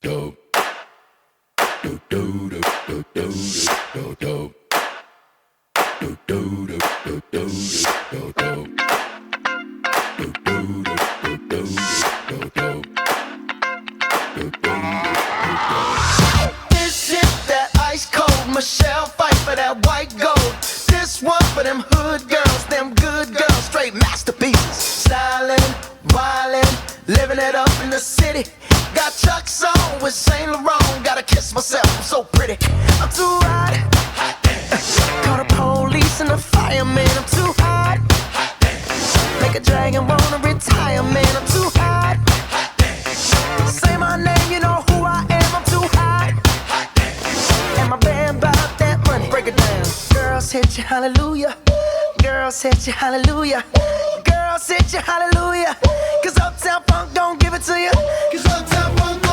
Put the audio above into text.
This is that ice cold Michelle fight for that white gold. This one for them hood girls, them good girls, straight masterpieces. Stylin', wildin', living it up in the city. Got Chuck's on with Saint Laurent. Gotta kiss myself, I'm so pretty. I'm too hot. Call the police and the fireman. I'm too hot. Make a dragon wanna retire, man. I'm too hot. Say my name, you know who I am. I'm too hot. And my band bought that money. Break it down. Girls hit you, hallelujah. Girls hit you, hallelujah. Girls hit you, hallelujah. 'Cause Uptown Funk don't give it to you. 'Cause Uptown Funk